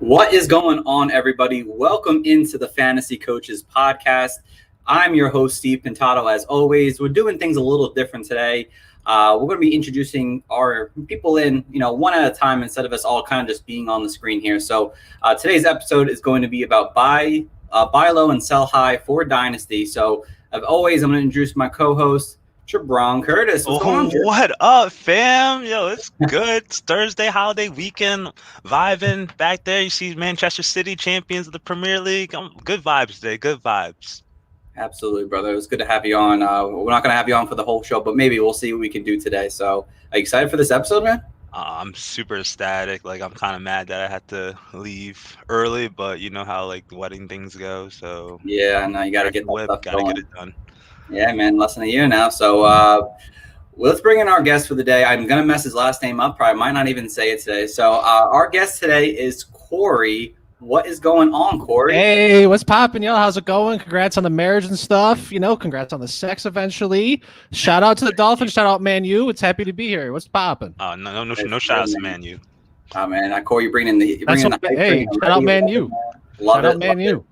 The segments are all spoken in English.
What is going on, everybody? Welcome into the Fantasy Coaches Podcast. I'm your host, Steve Pintato. As always, we're doing things a little different today. We're going to be introducing our people in, one at a time instead of us all kind of just being on the screen here. So today's episode is going to be about buy low and sell high for Dynasty. So as always, I'm going to introduce my co-host, Jabron Curtis. What's going on, Jib? What up, fam? Yo, it's good. It's Thursday, holiday weekend, vibing back there. You see Manchester City champions of the Premier League. Good vibes today. Good vibes. Absolutely, brother. It was good to have you on. We're not going to have you on for the whole show, but maybe we'll see what we can do today. So are you excited for this episode, man? I'm super ecstatic. I'm kind of mad that I had to leave early, but you know how wedding things go. So yeah, no, you got to get it done. Yeah, man, less than a year now. So let's bring in our guest for the day. I'm going to mess his last name up. Probably might not even say it today. So our guest today is Corey. What is going on, Corey? Hey, what's poppin', y'all? How's it going? Congrats on the marriage and stuff. Congrats on the sex eventually. Shout out to the Dolphins. Shout out Man U. It's happy to be here. What's poppin'? No shout outs to Man U. Oh, man. Corey, you bringing the hey, shout out Man U. Shout out Man U.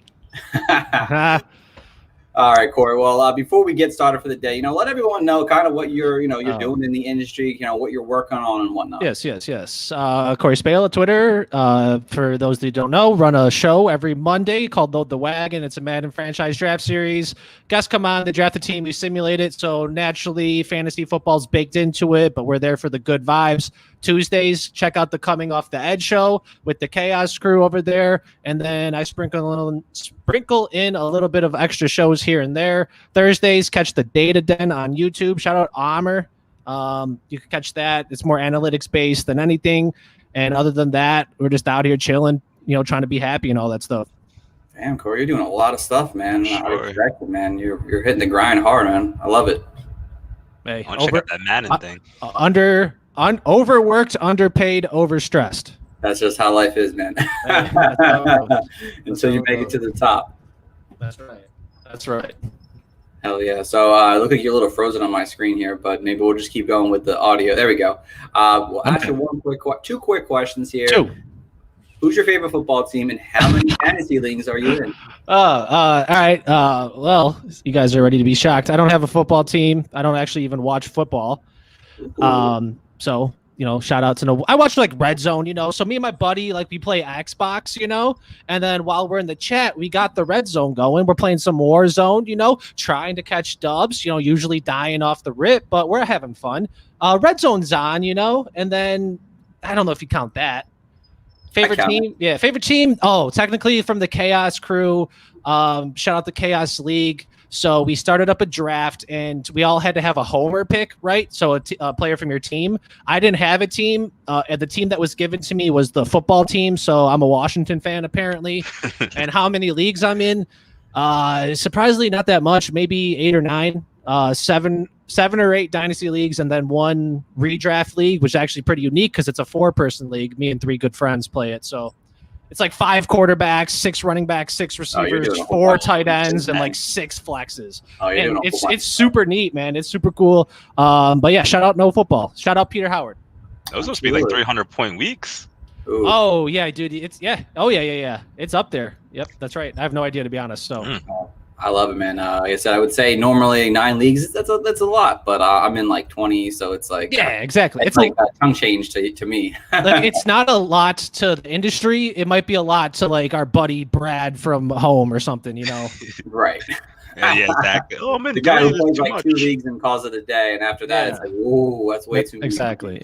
All right, Corey. Well, before we get started for the day, let everyone know kind of what you're doing in the industry, what you're working on and whatnot. Yes. Corey Spala, Twitter. For those that don't know, run a show every Monday called Load the Wagon. It's a Madden franchise draft series. Guests come on, they draft the team, we simulate it. So naturally, fantasy football's baked into it, but we're there for the good vibes. Tuesdays, check out the Coming Off the Edge show with the Chaos crew over there, and then I sprinkle in a little bit of extra shows here and there. Thursdays, catch the Data Den on YouTube. Shout out Amr. You can catch that. It's more analytics based than anything. And other than that, we're just out here chilling, trying to be happy and all that stuff. Damn, Corey, you're doing a lot of stuff, man. Sure. I respect it, man. You're hitting the grind hard, man. I love it. Hey, check out that Madden thing. Overworked, underpaid, overstressed. That's just how life is, man. Until you make it to the top. That's right. Hell yeah. So I look like you're a little frozen on my screen here, but maybe we'll just keep going with the audio. There we go. Actually, two quick questions here. Who's your favorite football team, and how many fantasy leagues are you in? All right. Well, you guys are ready to be shocked. I don't have a football team. I don't actually even watch football. So, shout out to I watch Red Zone, so me and my buddy, we play Xbox, and then while we're in the chat, we got the Red Zone going. We're playing some Warzone, trying to catch dubs, usually dying off the rip, but we're having fun. Red Zone's on, and then I don't know if you count that. Favorite team? Yeah, favorite team. Oh, technically from the Chaos crew. Shout out the Chaos League. So we started up a draft, and we all had to have a homer pick, right? So a player from your team. I didn't have a team. And the team that was given to me was the football team. So I'm a Washington fan, apparently. And how many leagues I'm in? Surprisingly, not that much. Maybe 8 or 9. Seven or 8 dynasty leagues, and then 1 redraft league, which is actually pretty unique because it's a 4-person league. Me and 3 good friends play it. So it's 5 quarterbacks, 6 running backs, 6 receivers, 4 tight ends, and 6 flexes. And it's super neat, man. It's super cool. But yeah, shout out No Football. Shout out Peter Howard. Those supposed to be 300-point weeks. Ooh. Oh yeah, dude. Oh yeah. It's up there. Yep, that's right. I have no idea, to be honest. So. I love it, man. Like I said, I would say normally 9 leagues. That's a lot, but I'm in 20, so it's yeah, exactly. It's like a tongue change to me. It's not a lot to the industry. It might be a lot to our buddy Brad from home or something, Right. Yeah, exactly. Oh man, the guy who plays 2 leagues and calls it a day, and after that, it's ooh, that's way too. Exactly.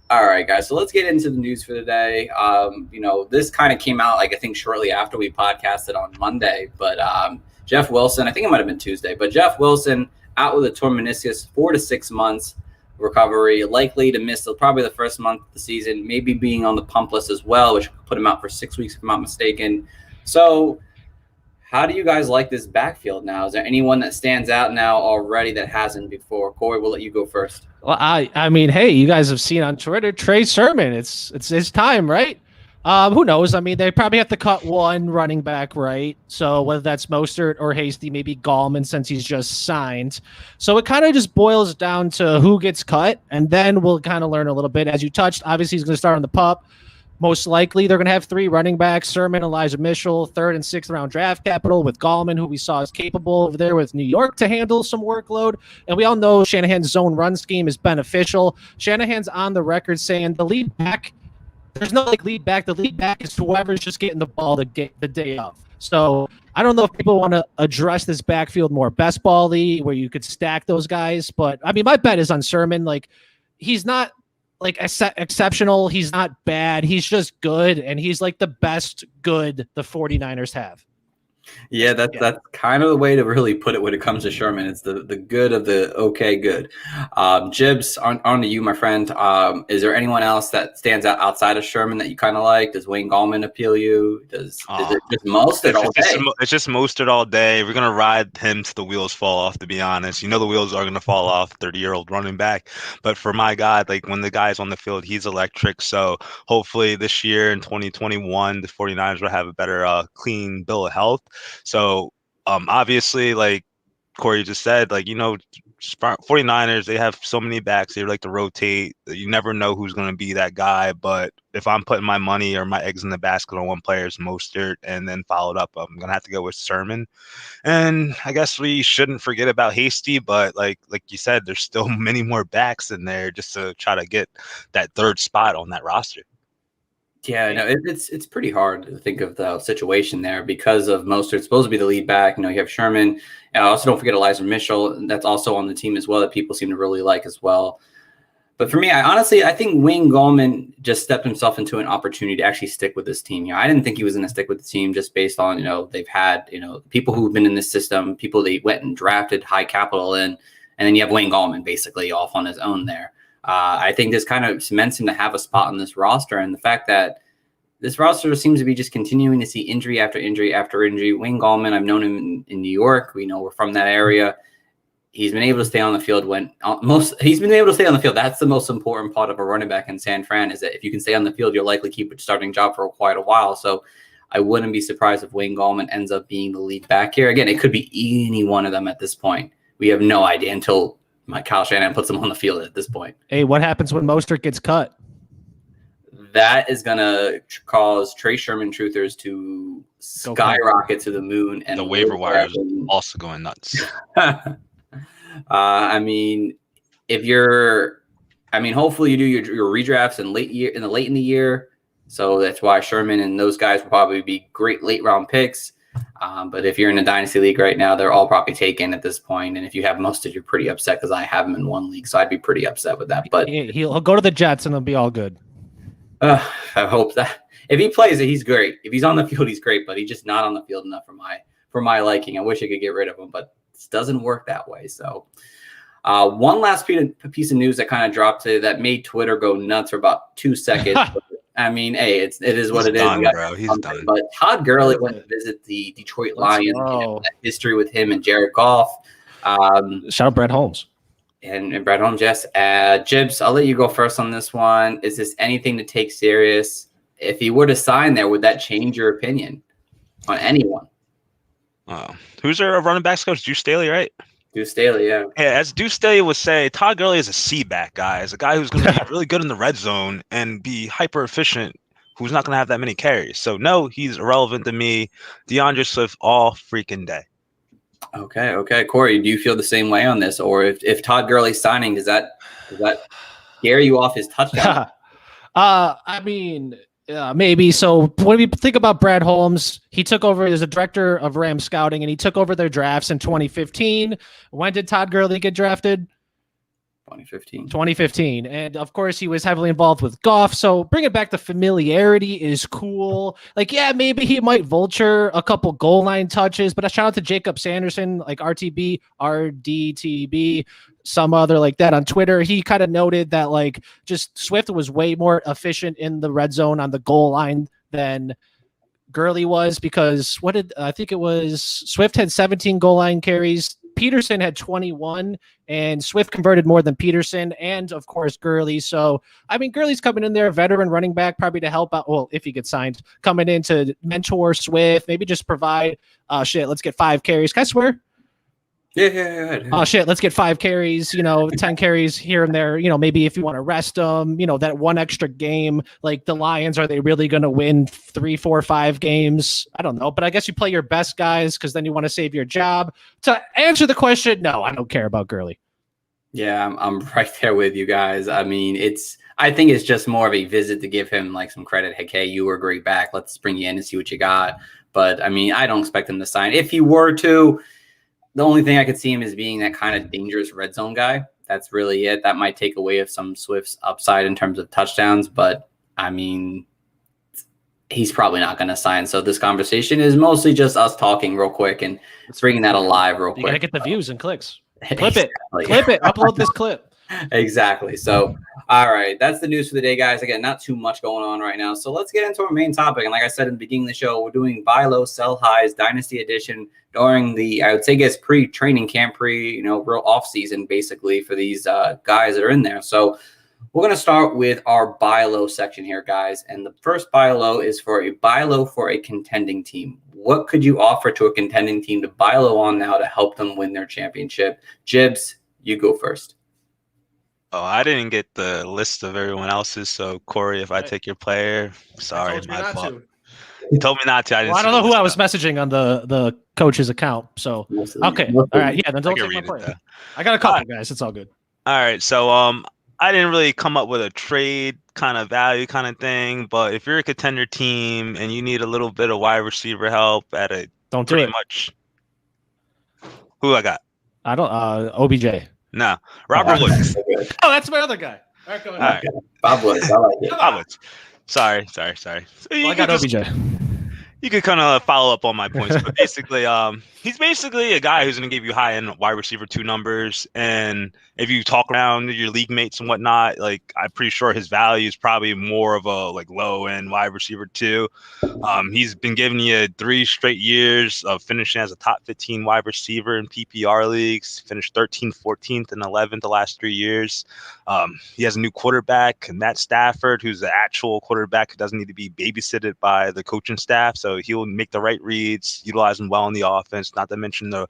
All right, guys. So let's get into the news for today. This kind of came out I think shortly after we podcasted on Monday. But Jeff Wilson, I think it might have been Tuesday, but Jeff Wilson out with a torn meniscus, 4 to 6 months recovery, likely to miss probably the first month of the season, maybe being on the pump list as well, which put him out for 6 weeks if I'm not mistaken. So how do you guys like this backfield now? Is there anyone that stands out now already that hasn't before? Corey, we'll let you go first. Well, I mean, hey, you guys have seen on Twitter, Trey Sermon. It's his time, right? Who knows? I mean, they probably have to cut 1 running back, right? So whether that's Mostert or Hasty, maybe Gallman since he's just signed. So it kind of just boils down to who gets cut, and then we'll kind of learn a little bit. As you touched, obviously he's going to start on the pup. Most likely, they're going to have 3 running backs: Sermon, Elijah Mitchell, 3rd and 6th round draft capital with Gallman, who we saw is capable over there with New York to handle some workload. And we all know Shanahan's zone run scheme is beneficial. Shanahan's on the record saying the lead back, there's no lead back. The lead back is whoever's just getting the ball the day of. So I don't know if people want to address this backfield more best ball-y, where you could stack those guys. But, I mean, my bet is on Sermon. He's not exceptional. He's not bad. He's just good, and he's the best good the 49ers have. Yeah, that's kind of the way to really put it when it comes to Sherman. It's the good of the okay good. Jibs, on to you, my friend. Is there anyone else that stands out outside of Sherman that you kind of like? Does Wayne Gallman appeal you? Is it just Mostert all day? It's just Mostert all day. We're going to ride him till the wheels fall off, to be honest. The wheels are going to fall off, 30-year-old running back. But for my God, when the guy's on the field, he's electric. So hopefully this year in 2021, the 49ers will have a better clean bill of health. So obviously, Corey just said, 49ers, they have so many backs. They like to rotate. You never know who's going to be that guy. But if I'm putting my money or my eggs in the basket on one player, it's Mostert, and then followed up, I'm going to have to go with Sermon. And I guess we shouldn't forget about Hasty, but like you said, there's still many more backs in there just to try to get that 3rd spot on that roster. Yeah, no, it's pretty hard to think of the situation there because of Mostert supposed to be the lead back. You have Sherman. And also, don't forget Elijah Mitchell. That's also on the team as well that people seem to really like as well. But for me, I think Wayne Gallman just stepped himself into an opportunity to actually stick with this team. I didn't think he was going to stick with the team just based on, they've had, people who've been in this system, people they went and drafted high capital in, and then you have Wayne Gallman basically off on his own there. I think this kind of cements him to have a spot on this roster, and the fact that this roster seems to be just continuing to see injury after injury after injury. Wayne Gallman, I've known him in New York. We know we're from that area. He's been able to stay on the field That's the most important part of a running back in San Fran, is that if you can stay on the field, you'll likely keep a starting job for quite a while. So I wouldn't be surprised if Wayne Gallman ends up being the lead back here. Again, it could be any one of them at this point. We have no idea until Kyle Shanahan puts them on the field at this point. Hey, what happens when Mostert gets cut? That is going to cause Trey Sherman truthers to skyrocket to the moon. And the waiver wire is also going nuts. Hopefully you do your redrafts in late in the year. So that's why Sherman and those guys will probably be great late round picks. But if you're in a dynasty league right now, they're all probably taken at this point. And if you have Mostert, you're pretty upset because I have him in one league. So I'd be pretty upset with that. But he'll go to the Jets and it'll be all good. I hope that if he plays it, he's great. If he's on the field, he's great, but he's just not on the field enough for my liking. I wish I could get rid of him, but it doesn't work that way. So one last piece of news that kind of dropped today that made Twitter go nuts for about 2 seconds. Hey, it is what it is. Bro. He's done. But Todd Gurley went to visit the Detroit Lions. That history with him and Jared Goff. Shout out Brett Holmes. And Brett Holmes, yes. Jibs, I'll let you go first on this one. Is this anything to take serious? If he were to sign there, would that change your opinion on anyone? Who's our running backs coach? Deuce Staley, right? Deuce Staley, yeah. Yeah, as Deuce Staley would say, Todd Gurley is a C-back guy. Is a guy who's going to be really good in the red zone and be hyper efficient, who's not going to have that many carries. So, no, he's irrelevant to me. DeAndre Swift all freaking day. Okay. Corey, do you feel the same way on this? Or if Todd Gurley's signing, does that scare you off his touchdown? Maybe. So when we think about Brad Holmes, he took over as a director of Ram scouting, and he took over their drafts in 2015. When did Todd Gurley get drafted? 2015. And of course he was heavily involved with Goff. So bringing back the familiarity is cool. Maybe he might vulture a couple goal line touches, but a shout out to Jacob Sanderson, RDTB, some other like that on Twitter. He kind of noted that just Swift was way more efficient in the red zone on the goal line than Gurley was, because I think it was Swift had 17 goal line carries. Peterson had 21, and Swift converted more than Peterson, and of course Gurley. So, Gurley's coming in there, veteran running back, probably to help out. Well, if he gets signed, coming in to mentor Swift, maybe just provide, let's get 5 carries. Can I swear? Yeah. Oh shit, let's get 5 carries, 10 carries here and there. Maybe if you want to rest them, that one extra game, like the Lions, are they really going to win 3, 4, 5 games? I don't know, but I guess you play your best guys because then you want to save your job. To answer the question, no, I don't care about Gurley. Yeah, I'm right there with you guys. I mean, I think it's just more of a visit to give him like some credit. Hey, you were great back. Let's bring you in and see what you got. But I mean, I don't expect him to sign. If he were to, the only thing I could see him as being that kind of dangerous red zone guy. That's really it. That might take away of some Swift's upside in terms of touchdowns. But I mean, he's probably not going to sign. So this conversation is mostly just us talking real quick and bringing that alive real quick. You got to get the views and clicks. Clip it. Upload this clip. Exactly. So, all right. That's the news for the day, guys. Again, not too much going on right now. So let's get into our main topic. And like I said in the beginning of the show, we're doing buy low, sell highs, Dynasty edition during the, I would say, pre-training camp, real off season, basically, for these guys that are in there. So we're going to start with our buy low section here, guys. And the first buy low is for a buy low for a contending team. What could you offer to a contending team to buy low on now to help them win their championship? Jibs, you go first. Oh, I didn't get the list of everyone else's. So, Corey, if I take your player, sorry, my fault. You told me not to. I don't know who I was messaging on the coach's account. So, okay. All right. Yeah, then don't take my player. I got a couple, guys. It's all good. All right. So, I didn't really come up with a trade kind of value kind of thing, but if you're a contender team and you need a little bit of wide receiver help at a don't do it much. Who I got? I don't. OBJ. No, Robert Woods. Oh, that's my other guy. All right, go ahead. Okay. Bob Woods. I like it. Bob Woods. Sorry. So I got OBJ. You could kind of follow up on my points, but basically, he's basically a guy who's going to give you high-end wide receiver 2 numbers, and if you talk around your league mates and whatnot, like I'm pretty sure his value is probably more of a like low-end wide receiver 2. He's been giving you 3 straight years of finishing as a top 15 wide receiver in PPR leagues. Finished 13th, 14th, and 11th the last 3 years. He has a new quarterback, Matt Stafford, who's the actual quarterback who doesn't need to be babysitted by the coaching staff. So he'll make the right reads, utilize him well in the offense, not to mention the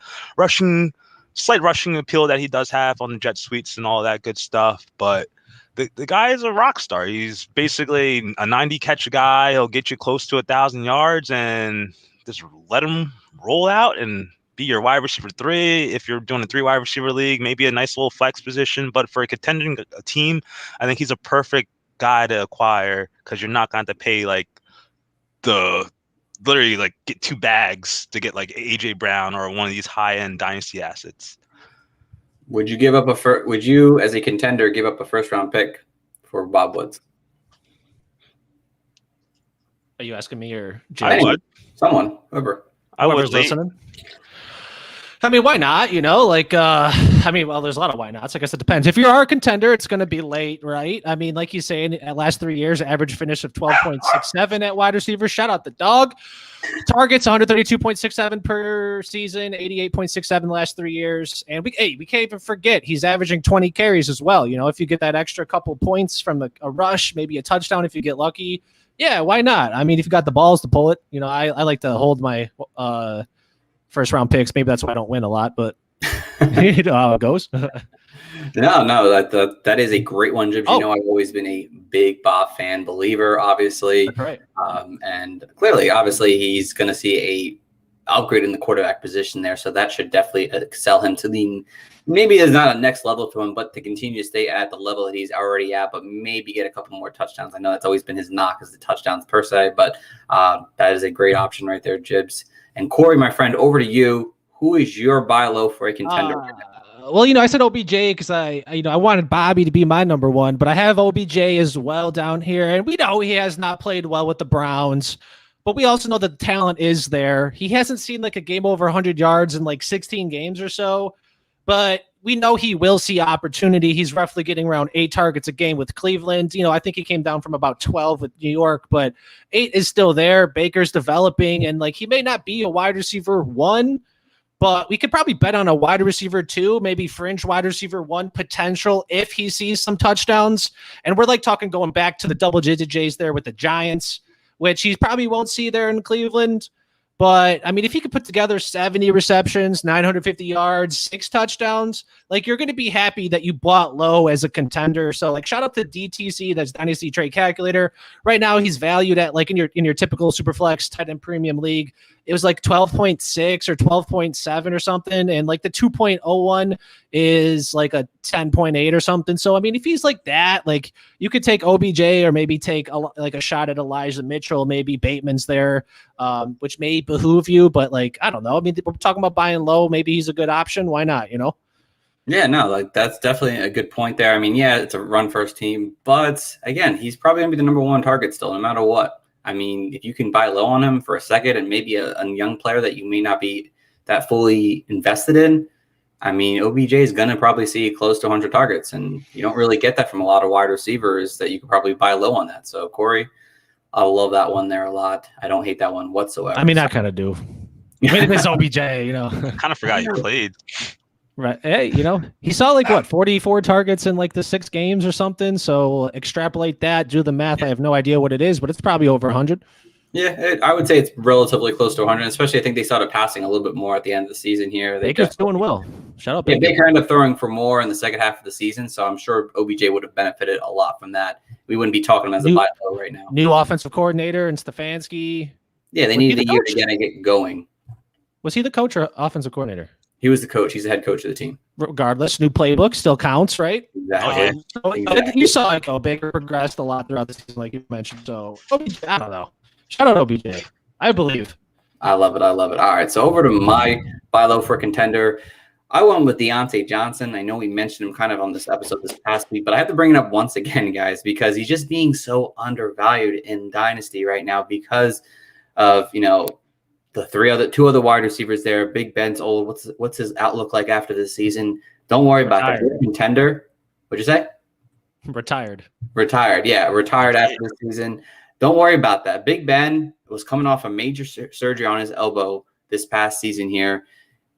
slight rushing appeal that he does have on the jet sweeps and all that good stuff. But the guy is a rock star. He's basically a 90 catch guy. He'll get you close to 1,000 yards and just let him roll out and be your wide receiver 3. If you're doing a 3 wide receiver league, maybe a nice little flex position. But for a contending team, I think he's a perfect guy to acquire because you're not going to pay like literally like get 2 bags to get like AJ Brown or one of these high-end dynasty assets. Would you give up would you as a contender give up a first round pick for Bob Woods? Are you asking me or I would. Someone, whoever. I was listening. I mean, why not? Well, there's a lot of why nots. I guess it depends. If you are a contender, it's going to be late, right? I mean, like you say, in the last 3 years, average finish of 12.67 at wide receiver. Shout out the dog. Targets 132.67 per season, 88.67 the last 3 years. And we can't even forget he's averaging 20 carries as well. If you get that extra couple points from a rush, maybe a touchdown if you get lucky. Yeah, why not? I mean, if you got the balls to pull it, I like to hold my first round picks. Maybe that's why I don't win a lot, but you know how it goes. No, that is a great one, Jim. I've always been a big Bob fan, believer, obviously. That's right. And clearly, obviously, he's going to see a upgrade in the quarterback position there. So that should definitely excel him to maybe there's not a next level to him, but to continue to stay at the level that he's already at, but maybe get a couple more touchdowns. I know that's always been his knock is the touchdowns per se, but that is a great option right there, Jibs. And Corey, my friend, over to you. Who is your buy low for a contender? Well, I said OBJ because I wanted Bobby to be my number one, but I have OBJ as well down here. And we know he has not played well with the Browns, but we also know that the talent is there. He hasn't seen like a game over 100 yards in like 16 games or so, but we know he will see opportunity. He's roughly getting around 8 targets a game with Cleveland. I think he came down from about 12 with New York, but 8 is still there. Baker's developing, and like he may not be a wide receiver 1, but we could probably bet on a wide receiver 2, maybe fringe wide receiver 1 potential if he sees some touchdowns. And we're like talking going back to the double-digit J's there with the Giants, which he probably won't see there in Cleveland. But I mean, if he could put together 70 receptions, 950 yards, 6 touchdowns, like you're going to be happy that you bought low as a contender. So like shout out to DTC, that's Dynasty Trade Calculator. Right now he's valued at like in your typical Superflex tight end premium league, it was like 12.6 or 12.7 or something. And like the 2.01 is like a 10.8 or something. So, I mean, if he's like that, like you could take OBJ or maybe take a shot at Elijah Mitchell, maybe Bateman's there, which may behoove you, but like, I don't know. I mean, we're talking about buying low. Maybe he's a good option. Why not, you know? Yeah, no, like that's definitely a good point there. I mean, yeah, it's a run first team, but again, he's probably going to be the number one target still, no matter what. I mean, if you can buy low on him for a second and maybe a young player that you may not be that fully invested in, I mean, OBJ is going to probably see close to 100 targets, and you don't really get that from a lot of wide receivers that you could probably buy low on that. So, Corey, I love that one there a lot. I don't hate that one whatsoever. I mean, I kind of do. I mean, it's OBJ, you know. Kind of forgot you played. Right. Hey, you know, he saw like what, 44 targets in like the 6 games or something. So extrapolate that, do the math. I have no idea what it is, but it's probably over 100. Yeah, I would say it's relatively close to 100, especially I think they started passing a little bit more at the end of the season here. Baker's doing well. Shout out Baker. Yeah, Baker ended up throwing for more in the second half of the season, so I'm sure OBJ would have benefited a lot from that. We wouldn't be talking him as a buy low right now. New offensive coordinator and Stefanski. Yeah, they needed a year to get going. Was he the coach or offensive coordinator? He was the coach. He's the head coach of the team. Regardless, new playbook still counts, right? Exactly. Exactly. You saw it go. Baker progressed a lot throughout the season, like you mentioned. So, OBJ, I don't know. Shout out OBJ. I believe. I love it. All right, so over to my buy low for contender. I went with Dante Johnson. I know we mentioned him kind of on this episode this past week, but I have to bring it up once again, guys, because he's just being so undervalued in Dynasty right now because of, you know, the two other wide receivers there. Big Ben's old. What's his outlook like after this season? Don't worry about that. Contender. What'd you say? Retired. Yeah, retired after this season. Don't worry about that. Big Ben was coming off a major surgery on his elbow this past season here.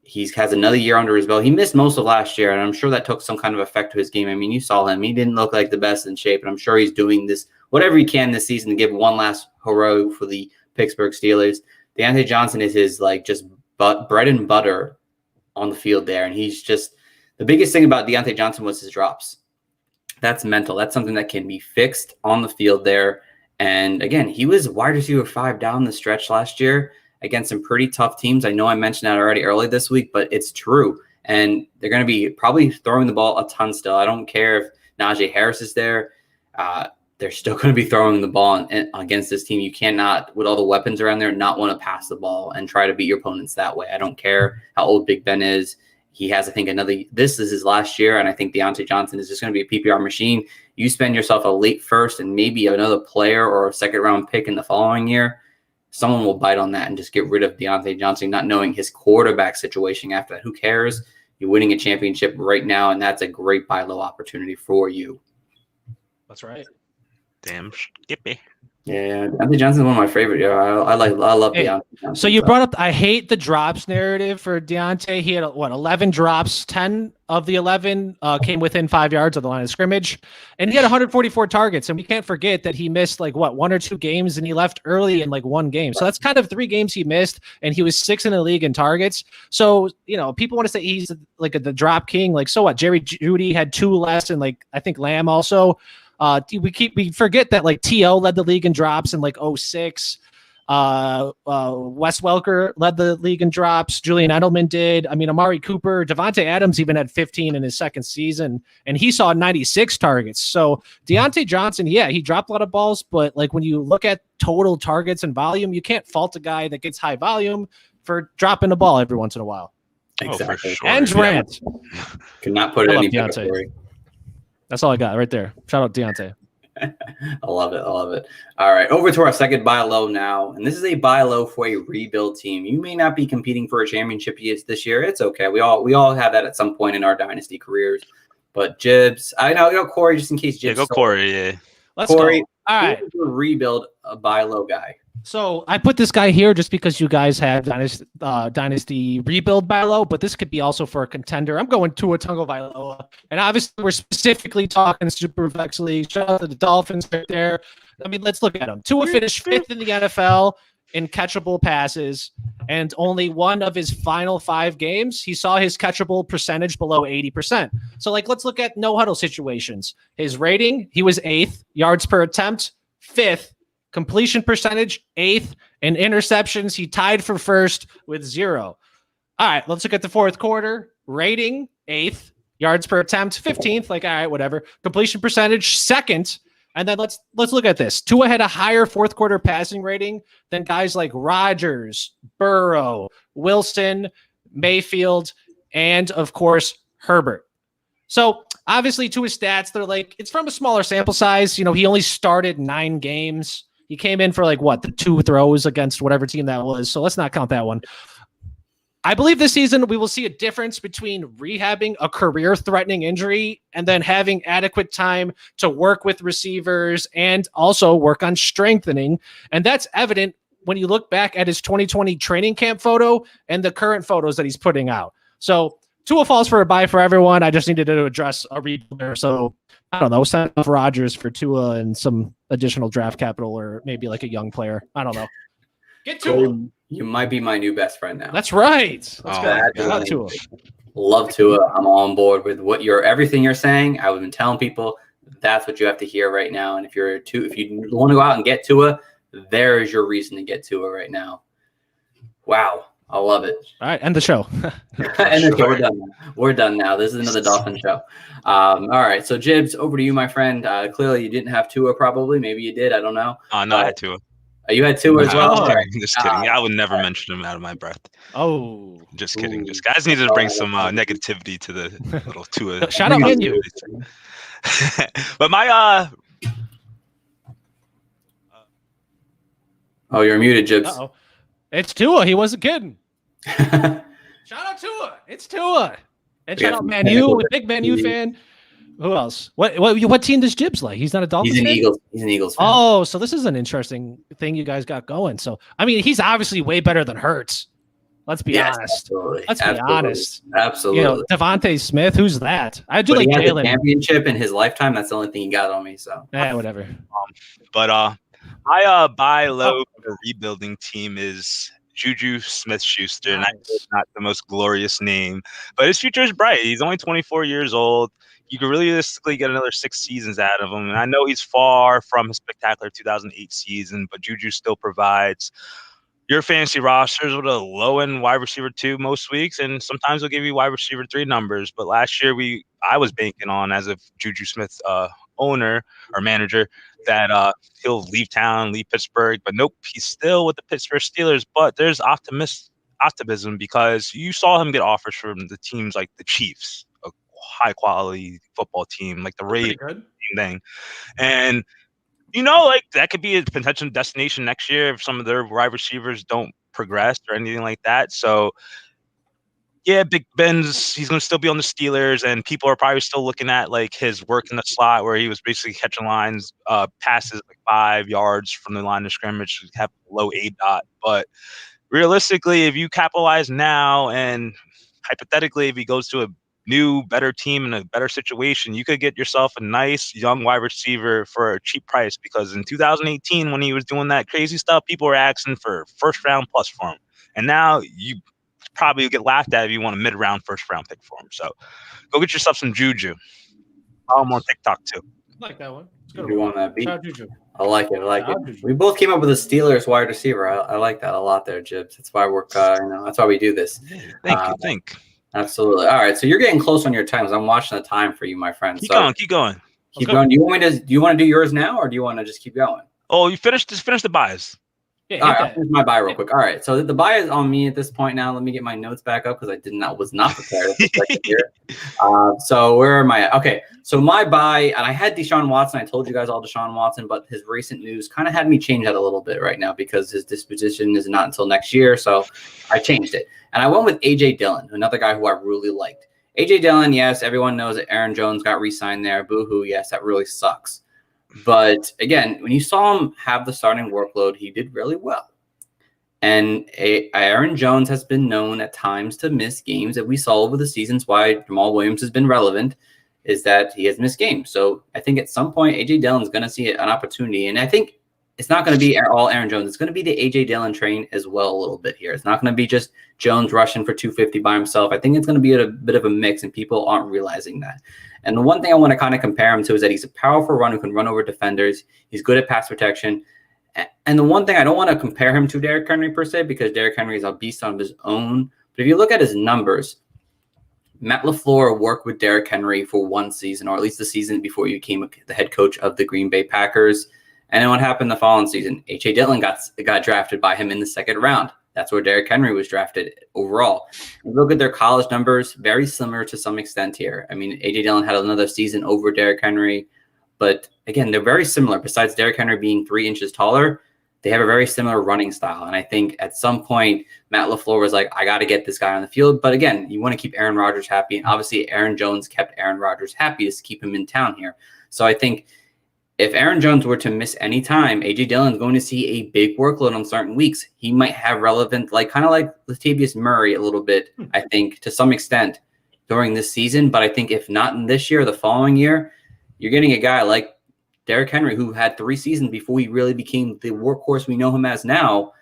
He has another year under his belt. He missed most of last year, and I'm sure that took some kind of effect to his game. I mean, you saw him. He didn't look like the best in shape, and I'm sure he's doing this whatever he can this season to give one last hurrah for the Pittsburgh Steelers. Dante Johnson is his just bread and butter on the field there, and he's just the biggest thing about Dante Johnson was his drops. That's mental. That's something that can be fixed on the field there. And again, he was wide receiver 5 down the stretch last year against some pretty tough teams. I know I mentioned that already early this week, but it's true. And they're going to be probably throwing the ball a ton still. I don't care if Najee Harris is there. They're still going to be throwing the ball against this team. You cannot, with all the weapons around there, not want to pass the ball and try to beat your opponents that way. I don't care how old Big Ben is. He has, I think, this is his last year, and I think Dante Johnson is just going to be a PPR machine. You spend yourself a late first and maybe another player or a second-round pick in the following year, someone will bite on that and just get rid of Dante Johnson, not knowing his quarterback situation after that. Who cares? You're winning a championship right now, and that's a great buy low opportunity for you. That's right. Damn Skippy. Yeah, Dante Johnson is one of my favorite. Yeah, I love Dante Johnson. So you brought up, I hate the drops narrative for Dante. He had 11 drops. 10 of the 11 came within 5 yards of the line of scrimmage, and he had 144 targets. And we can't forget that he missed 1 or 2 games, and he left early in 1 game. So that's kind of 3 games he missed, and he was 6th in the league in targets. So people want to say he's the drop king. So what? Jerry Jeudy had 2 less, and I think Lamb also. We forget that T.O. led the league in drops in 06. Wes Welker led the league in drops. Julian Edelman did. I mean, Amari Cooper, Devontae Adams even had 15 in his second season, and he saw 96 targets. So Dante Johnson, yeah, he dropped a lot of balls, but when you look at total targets and volume, you can't fault a guy that gets high volume for dropping the ball every once in a while. Exactly. Sure. And rant. Could not put it any better. That's all I got right there. Shout out Dante. I love it. All right, over to our second buy low now. And this is a buy low for a rebuild team. You may not be competing for a championship this year. It's okay. We all have that at some point in our dynasty careers. But Jibs, I know Corey, just in case Jibs. Yeah, go Corey. Yeah. Let's Corey, go. All right. Rebuild a buy low guy. So I put this guy here just because you guys have Dynasty rebuild buy low, but this could be also for a contender. I'm going Tua Tagovailoa, and obviously we're specifically talking Superflex League. Shout out to the Dolphins right there. I mean, let's look at him. Tua finished 5th in the NFL in catchable passes, and only one of his final 5 games, he saw his catchable percentage below 80%. So, like, let's look at no huddle situations. His rating, he was 8th. Yards per attempt, 5th. Completion percentage, 8th. And interceptions, he tied for 1st with 0. All right, let's look at the fourth quarter. Rating, 8th. Yards per attempt, 15th. Like, all right, whatever. Completion percentage, 2nd. And then let's look at this. Tua had a higher fourth quarter passing rating than guys like Rodgers, Burrow, Wilson, Mayfield, and of course Herbert. So obviously Tua's stats, they're like, it's from a smaller sample size. You know, he only started 9 games. He came in for like the 2 throws against whatever team that was. So let's not count that one. I believe this season we will see a difference between rehabbing a career-threatening injury and then having adequate time to work with receivers and also work on strengthening. And that's evident when you look back at his 2020 training camp photo and the current photos that he's putting out. So Tua falls for a bye for everyone. I just needed to address a rebuild there. So I don't know, send off Rodgers for Tua and some additional draft capital or maybe like a young player. I don't know. Get Tua. You might be my new best friend now. That's right. Let's go. Tua. Love Tua. I'm on board with everything you're saying. I've been telling people that's what you have to hear right now. And if you want to go out and get Tua, there is your reason to get Tua right now. Wow. I love it. All right, end the show. We're done now. We're done now. This is another Dolphin show. All right, so Jibs, over to you, my friend. Clearly you didn't have Tua probably. Maybe you did. I don't know. No, I had Tua. You had Tua as well? I'm just kidding. I would never mention him out of my breath. Oh. Just kidding. Just guys needed to bring some negativity to the little Tua. Shout out menu. But my Oh, you're muted, Jibs. Uh-oh. It's Tua. He wasn't kidding. Shout out Tua. It's Tua. And shout out Manu, big Manu fan. Who else? What team does Jibs like? He's not a Dolphins fan? He's an Eagles fan. Oh, so this is an interesting thing you guys got going. So, I mean, he's obviously way better than Hurts. Let's be honest. Absolutely. Let's be honest. Absolutely. You know, Devontae Smith, who's that? I do like Jalen. Championship in his lifetime. That's the only thing he got on me. So, whatever. But my buy low for the rebuilding team is Juju Smith-Schuster. Nice. And that's not the most glorious name, but his future is bright. He's only 24 years old. You could realistically get another 6 seasons out of him. And I know he's far from his spectacular 2008 season, but Juju still provides your fantasy rosters with a low-end wide receiver 2 most weeks, and sometimes they'll give you wide receiver 3 numbers. But last year I was banking on, as a Juju Smith owner or manager, that he'll leave town, leave Pittsburgh. But nope, he's still with the Pittsburgh Steelers. But there's optimism because you saw him get offers from the teams like the Chiefs, a high-quality football team, like the Ravens thing. And you know, like that could be a potential destination next year if some of their wide receivers don't progress or anything like that. So, yeah, Big Ben's, he's going to still be on the Steelers, and people are probably still looking at like his work in the slot where he was basically catching lines, passes like 5 yards from the line of scrimmage, have low A-dot. But realistically, if you capitalize now and hypothetically, if he goes to a new, better team in a better situation, you could get yourself a nice young wide receiver for a cheap price, because in 2018, when he was doing that crazy stuff, people were asking for first round plus for him. And now you probably get laughed at if you want a mid-round first round pick for him. So go get yourself some Juju. I'm on TikTok too. I like that one. You want that beat? Juju. I like it. We both came up with a Steelers wide receiver. I like that a lot there, Jibs. That's why that's why we do this. Thank you. Absolutely. All right. So you're getting close on your times. I'm watching the time for you, my friend. Keep going. Keep going. Do you want to do yours now, or do you want to just keep going? Oh, just finish the buys. Yeah, all right, I'll finish my buy real quick. All right. So the buy is on me at this point now. Let me get my notes back up because I was not prepared here. So where am I at? Okay. So my buy, and I had Deshaun Watson. I told you guys all Deshaun Watson, but his recent news kind of had me change that a little bit right now because his disposition is not until next year. So I changed it. And I went with A.J. Dillon, another guy who I really liked. A.J. Dillon, yes, everyone knows that Aaron Jones got re-signed there. Boo-hoo, yes, that really sucks. But, again, when you saw him have the starting workload, he did really well. And Aaron Jones has been known at times to miss games that we saw over the seasons. Why Jamal Williams has been relevant is that he has missed games. So I think at some point, A.J. Dillon's going to see an opportunity. And I think it's not going to be all Aaron Jones. It's going to be the A.J. Dillon train as well a little bit here. It's not going to be just Jones rushing for 250 by himself. I think it's going to be a bit of a mix, and people aren't realizing that. And the one thing I want to kind of compare him to is that he's a powerful runner who can run over defenders. He's good at pass protection. And the one thing I don't want to compare him to Derrick Henry per se, because Derrick Henry is a beast on his own. But if you look at his numbers, Matt LaFleur worked with Derrick Henry for one season, or at least the season before he became the head coach of the Green Bay Packers. And then what happened the following season? A.J. Dillon got drafted by him in the second round. That's where Derrick Henry was drafted overall. And look at their college numbers, very similar to some extent here. I mean, A.J. Dillon had another season over Derrick Henry. But again, they're very similar. Besides Derrick Henry being 3 inches taller, they have a very similar running style. And I think at some point, Matt LaFleur was like, I got to get this guy on the field. But again, you want to keep Aaron Rodgers happy. And obviously, Aaron Jones kept Aaron Rodgers happy to keep him in town here. So I think if Aaron Jones were to miss any time, A.J. Dillon is going to see a big workload on certain weeks. He might have relevant, kind of like Latavius Murray a little bit, I think, to some extent during this season. But I think if not in this year, the following year, you're getting a guy like Derrick Henry, who had 3 seasons before he really became the workhorse we know him as now.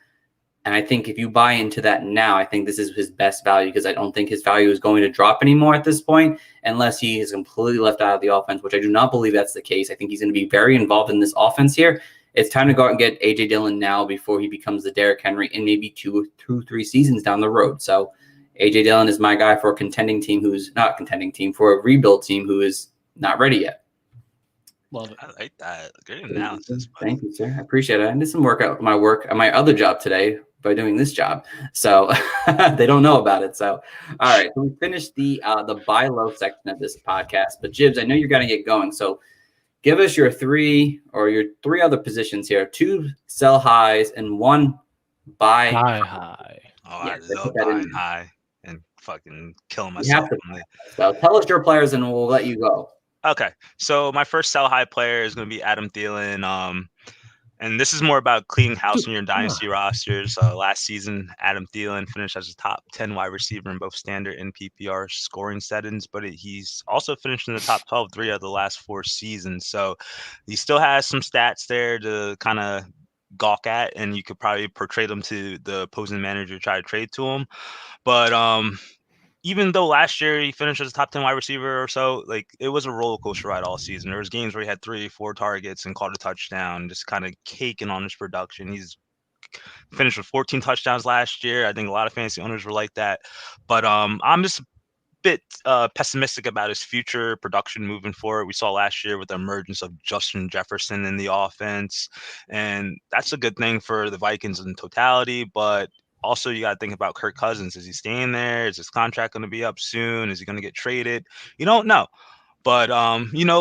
And I think if you buy into that now, I think this is his best value, because I don't think his value is going to drop anymore at this point unless he is completely left out of the offense, which I do not believe that's the case. I think he's going to be very involved in this offense here. It's time to go out and get A.J. Dillon now before he becomes the Derrick Henry in maybe 2-3 seasons down the road. So A.J. Dillon is my guy for a contending team who's not contending team, for a rebuild team who is not ready yet. Love it. I like that. Great analysis. Buddy. Thank you, sir. I appreciate it. I did some work at my other job today by doing this job. So they don't know about it. So, all right. So we finished the buy low section of this podcast. But Jibs, I know you're going to get going. So give us your three other positions here: 2 sell highs and 1 buy high. Oh, yeah, I love buying high and fucking killing myself. So tell us your players and we'll let you go. Okay, so my first sell high player is going to be Adam Thielen. And this is more about cleaning house in your dynasty rosters. Last season, Adam Thielen finished as a top 10 wide receiver in both standard and PPR scoring settings, but he's also finished in the top 12 3 of the last 4 seasons. So he still has some stats there to kind of gawk at, and you could probably portray them to the opposing manager, try to trade to him. But even though last year he finished as a top 10 wide receiver or so, it was a roller coaster ride all season. There was games where he had 3-4 targets and caught a touchdown, just kind of caking on his production. He's finished with 14 touchdowns last year. I think a lot of fantasy owners were like that. But I'm just a bit pessimistic about his future production moving forward. We saw last year with the emergence of Justin Jefferson in the offense, and that's a good thing for the Vikings in totality, but also, you got to think about Kirk Cousins. Is he staying there? Is his contract going to be up soon? Is he going to get traded? You don't know. But,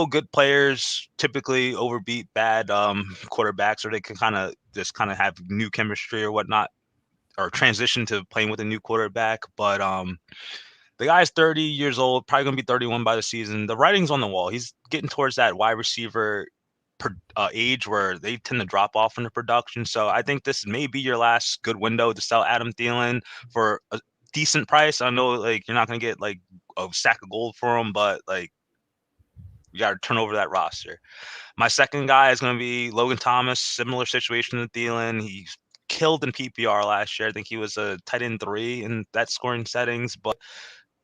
good players typically overbeat bad quarterbacks, or they can kind of have new chemistry or whatnot, or transition to playing with a new quarterback. But the guy's 30 years old, probably going to be 31 by the season. The writing's on the wall. He's getting towards that wide receiver age where they tend to drop off in the production. So I think this may be your last good window to sell Adam Thielen for a decent price. I know you're not going to get a sack of gold for him, but you got to turn over that roster. My second guy is going to be Logan Thomas. Similar situation to Thielen. He's killed in PPR last year. I think he was a tight end 3 in that scoring settings, but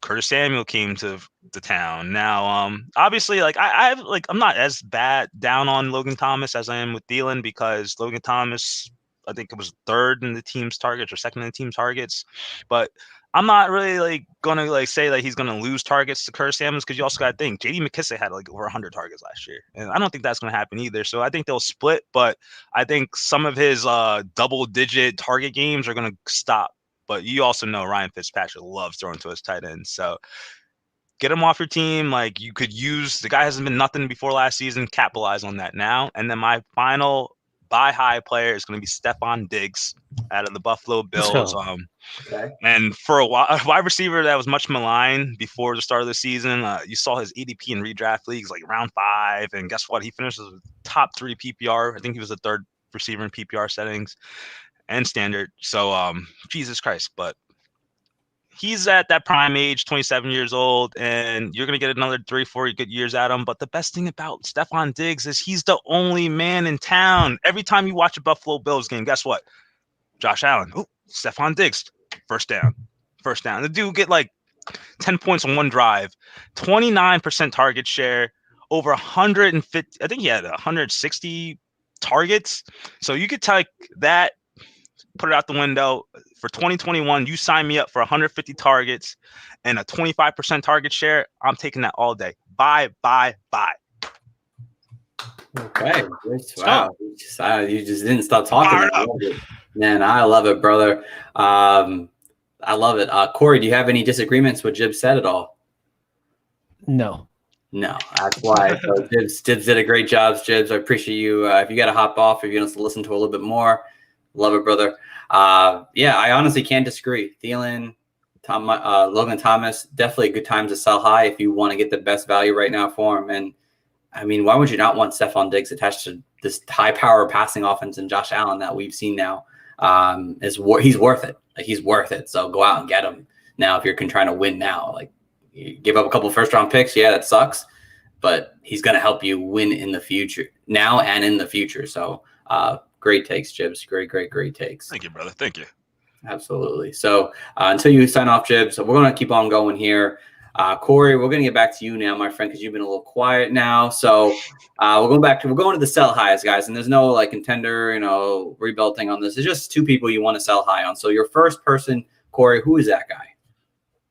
Curtis Samuel came to the town. Now, obviously, I'm not as bad down on Logan Thomas as I am with Thielen, because Logan Thomas, I think it was 3rd in the team's targets or 2nd in the team's targets. But I'm not really gonna say that he's gonna lose targets to Curtis Samuel, because you also got to think J.D. McKissick had over 100 targets last year, and I don't think that's gonna happen either. So I think they'll split, but I think some of his double-digit target games are gonna stop. But you also know Ryan Fitzpatrick loves throwing to his tight end. So get him off your team. You could use, the guy hasn't been nothing before last season. Capitalize on that now. And then my final buy high player is going to be Stephon Diggs out of the Buffalo Bills. Okay. And for a wide receiver that was much maligned before the start of the season, you saw his ADP in redraft leagues round 5. And guess what? He finished with top 3 PPR. I think he was the 3rd receiver in PPR settings and standard. So Jesus Christ, but he's at that prime age, 27 years old, and you're going to get another 3-4 good years at him. But the best thing about Stephon Diggs is he's the only man in town. Every time you watch a Buffalo Bills game, guess what? Josh Allen. Oh, Stephon Diggs. First down. The dude get like 10 points on one drive, 29% target share, over 150. I think he had 160 targets. So you could take that, put it out the window. For 2021, you sign me up for 150 targets and a 25% target share. I'm taking that all day. Bye. Okay. Wow. You just didn't stop talking. Man, I love it, brother. I love it. Corey, do you have any disagreements with Jib said at all? No, that's why. So Jibs did a great job. Jibs, I appreciate you. If you got to hop off, if you're going to listen to a little bit more, love it, brother. Yeah, I honestly can't disagree. Thielen, Logan Thomas, definitely a good time to sell high if you want to get the best value right now for him. And I mean, why would you not want Stephon Diggs attached to this high power passing offense and Josh Allen that we've seen now? He's worth it. He's worth it. So go out and get him now if you're trying to win now. Like, you give up a couple first round picks, yeah, that sucks, but he's going to help you win in the future, now and in the future. So great takes, Jibs. Great takes. Thank you, brother. Thank you. Absolutely. So until you sign off, Jibs, we're going to keep on going here. Corey, we're going to get back to you now, my friend, because you've been a little quiet now. So we're going to the sell highs, guys, and there's no like contender, rebuilding on this. It's just two people you want to sell high on. So your first person, Corey, who is that guy?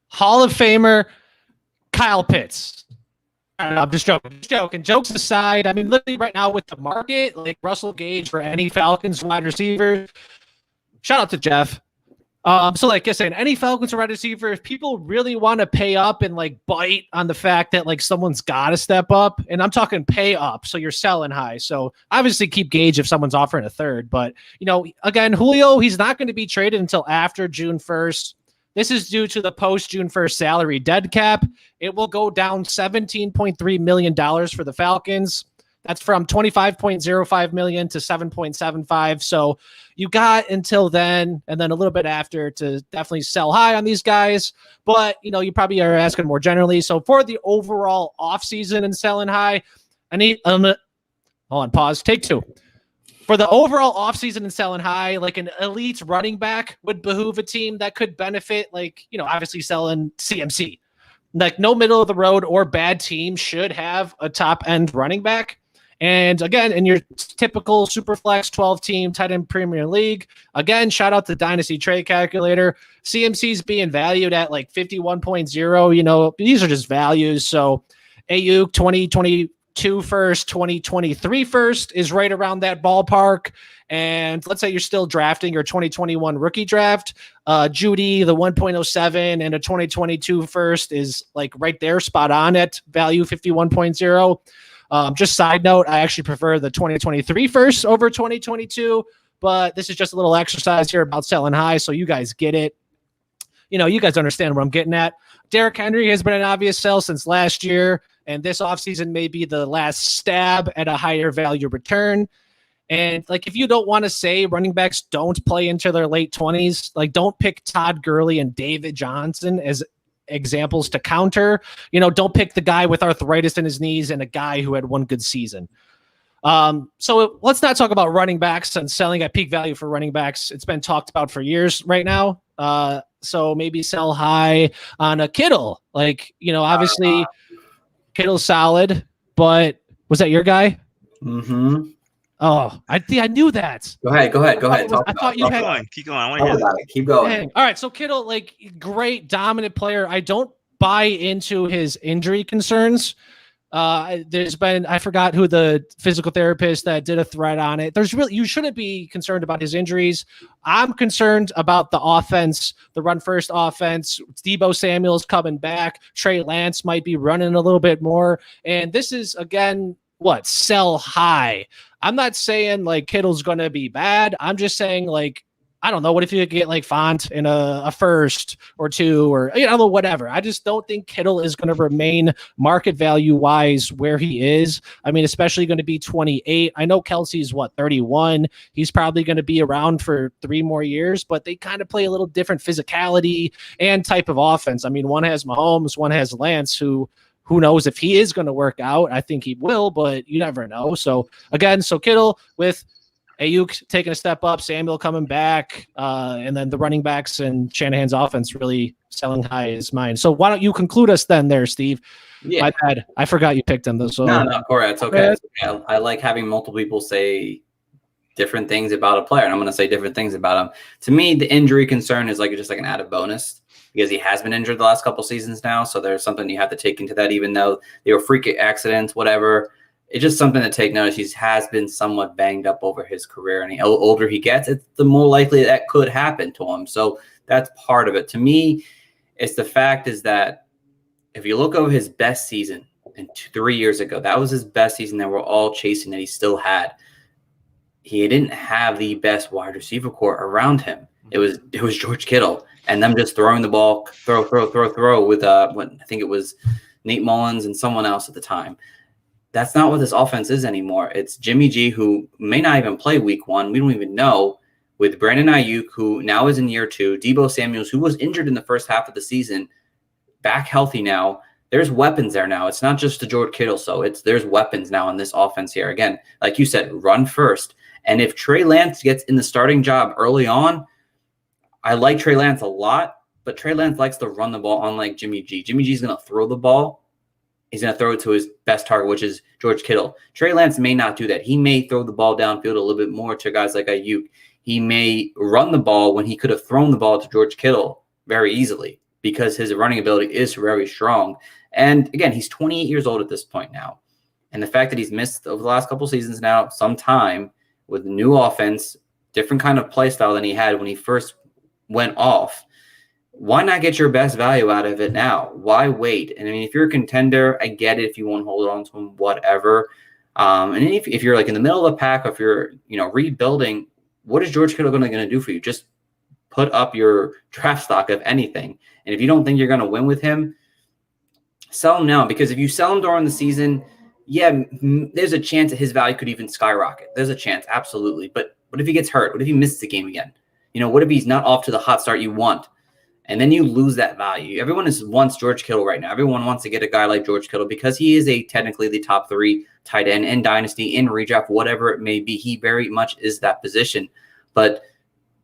Hall of Famer Kyle Pitts. I'm just joking. Jokes aside, I mean, literally right now with the market, like Russell Gage for any Falcons wide receiver. Shout out to Jeff. So like I said, any Falcons wide receiver, if people really want to pay up and like bite on the fact that like someone's got to step up, and I'm talking pay up, so you're selling high. So obviously keep Gage if someone's offering a third, but again, Julio, he's not going to be traded until after June 1st. This is due to the post-June 1st salary dead cap. It will go down $17.3 million for the Falcons. That's from $25.05 million to $7.75. So you got until then, and then a little bit after, to definitely sell high on these guys. But, you probably are asking more generally. So for the overall offseason and selling high, I need hold on, pause, take two. For the overall offseason and selling high, like an elite running back would behoove a team that could benefit, like, obviously selling CMC. Like no middle of the road or bad team should have a top end running back. And again, in your typical Superflex 12 team tight end Premier League, again, shout out to Dynasty Trade Calculator. CMC's being valued at like 51.0. These are just values. So Ayuk 2022 first, 2023 first is right around that ballpark. And let's say you're still drafting your 2021 rookie draft. Judy, the 1.07 and a 2022 first is like right there, spot on at value 51.0. Just side note, I actually prefer the 2023 first over 2022, but this is just a little exercise here about selling high, so you guys get it. You guys understand what I'm getting at. Derrick Henry has been an obvious sell since last year, and this offseason may be the last stab at a higher value return. And like, if you don't want to say running backs don't play into their late 20s, like don't pick Todd Gurley and David Johnson as examples to counter. Don't pick the guy with arthritis in his knees and a guy who had one good season. So let's not talk about running backs and selling at peak value for running backs. It's been talked about for years right now. So maybe sell high on a Kittle. Like, obviously Kittle's solid, but was that your guy? Mm-hmm. Oh, I knew that. Go ahead. I thought you had. Keep going. I want to hear that. Keep going. Dang. All right. So Kittle, like, great dominant player. I don't buy into his injury concerns. There's been, I forgot who the physical therapist that did a thread on it. You shouldn't be concerned about his injuries. I'm concerned about the offense, the run first offense. Deebo Samuel's coming back. Trey Lance might be running a little bit more. And this is, again, sell high. I'm not saying like Kittle's going to be bad. I'm just saying like I don't know. What if you get like Font in a first or two or, whatever. I just don't think Kittle is going to remain market value wise where he is. I mean, especially going to be 28. I know Kelsey's 31. He's probably going to be around for 3 more years, but they kind of play a little different physicality and type of offense. I mean, one has Mahomes, one has Lance, who knows if he is going to work out. I think he will, but you never know. So again, Kittle with Ayuk taking a step up, Samuel coming back, and then the running backs and Shanahan's offense really selling high is mine. So why don't you conclude us then there, Steve? Yeah. My bad. I forgot you picked him, though. So. No, Corey, it's okay. I like having multiple people say different things about a player, and I'm going to say different things about him. To me, the injury concern is just like an added bonus because he has been injured the last couple seasons now, so there's something you have to take into that, even though they were freak accidents, whatever. It's just something to take notice. He has been somewhat banged up over his career, and the older he gets, it's the more likely that could happen to him. So that's part of it. To me, it's the fact is that if you look over his best season 3 years ago, that was his best season that we're all chasing that he still had. He didn't have the best wide receiver core around him. It was George Kittle and them just throwing the ball, throw with I think it was Nate Mullins and someone else at the time. That's not what this offense is anymore. It's Jimmy G, who may not even play week 1. We don't even know. With Brandon Ayuk, who now is in year 2. Deebo Samuels, who was injured in the first half of the season, back healthy now. There's weapons there now. It's not just the George Kittle. So there's weapons now in this offense here. Again, like you said, run first. And if Trey Lance gets in the starting job early on, I like Trey Lance a lot, but Trey Lance likes to run the ball unlike Jimmy G. Jimmy G is going to throw the ball. He's going to throw it to his best target, which is George Kittle. Trey Lance may not do that. He may throw the ball downfield a little bit more to guys like Ayuk. He may run the ball when he could have thrown the ball to George Kittle very easily because his running ability is very strong. And again, he's 28 years old at this point now. And the fact that he's missed over the last couple seasons now, some time with new offense, different kind of play style than he had when he first went off. Why not get your best value out of it now? Why wait? And I mean, if you're a contender, I get it. If you want to hold on to him, whatever. And if you're like in the middle of the pack, if you're rebuilding, what is George Kittle going to do for you? Just put up your draft stock of anything. And if you don't think you're going to win with him, sell him now. Because if you sell him during the season, yeah, there's a chance that his value could even skyrocket. There's a chance, absolutely. But what if he gets hurt? What if he misses the game again? What if he's not off to the hot start you want? And then you lose that value. Everyone wants George Kittle right now. Everyone wants to get a guy like George Kittle because he is technically the top 3 tight end in Dynasty, in redraft, whatever it may be. He very much is that position. But